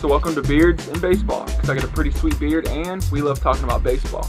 so welcome to Beards and Baseball, because I got a pretty sweet beard and we love talking about baseball.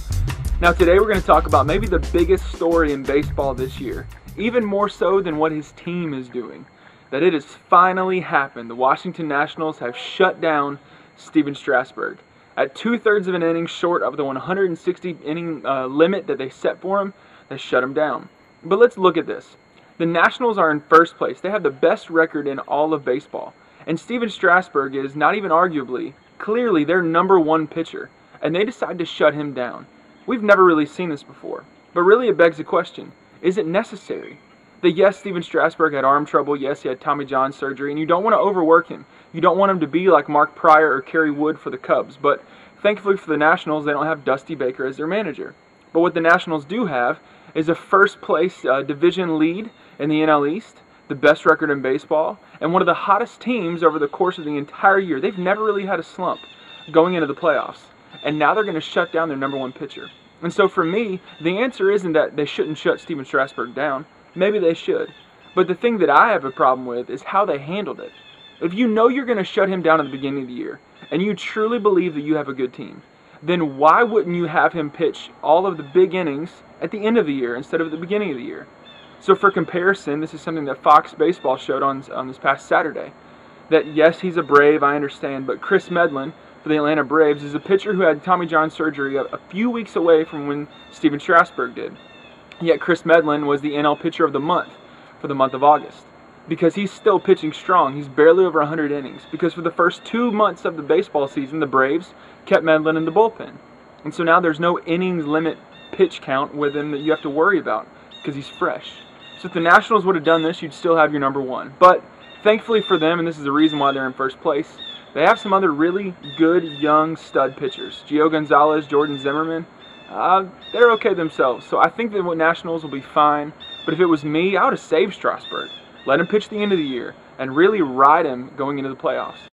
Now today we're going to talk about maybe the biggest story in baseball this year, even more so than what his team is doing. That it has finally happened. The Washington Nationals have shut down Stephen Strasburg. At 2/3 of an inning short of the 160 inning limit that they set for him, they shut him down. But let's look at this. The Nationals are in first place. They have the best record in all of baseball. And Stephen Strasburg is not even arguably, clearly their #1 pitcher. And they decide to shut him down. We've never really seen this before. But really it begs the question, is it necessary? That yes, Stephen Strasburg had arm trouble, yes, he had Tommy John surgery, and you don't want to overwork him. You don't want him to be like Mark Pryor or Kerry Wood for the Cubs. But thankfully for the Nationals, they don't have Dusty Baker as their manager. But what the Nationals do have is a first place division lead in the NL East, the best record in baseball, and one of the hottest teams over the course of the entire year. They've never really had a slump going into the playoffs. And now they're going to shut down their #1 pitcher. And so for me, the answer isn't that they shouldn't shut Stephen Strasburg down. Maybe they should. But the thing that I have a problem with is how they handled it. If you know you're going to shut him down at the beginning of the year, and you truly believe that you have a good team, then why wouldn't you have him pitch all of the big innings at the end of the year instead of at the beginning of the year? So for comparison, this is something that Fox Baseball showed on this past Saturday. That yes, he's a Brave, I understand, but Chris Medlin for the Atlanta Braves is a pitcher who had Tommy John surgery a few weeks away from when Stephen Strasburg did. Yet Chris Medlin was the NL Pitcher of the Month for the month of August. Because he's still pitching strong. He's barely over 100 innings. Because for the first 2 months of the baseball season, the Braves kept Medlin in the bullpen. And so now there's no innings limit pitch count with him that you have to worry about because he's fresh. So if the Nationals would have done this, you'd still have your #1. But thankfully for them, and this is the reason why they're in first place, they have some other really good young stud pitchers. Gio Gonzalez, Jordan Zimmerman, they're okay themselves. So I think the Nationals will be fine. But if it was me, I would have saved Strasburg. Let him pitch the end of the year and really ride him going into the playoffs.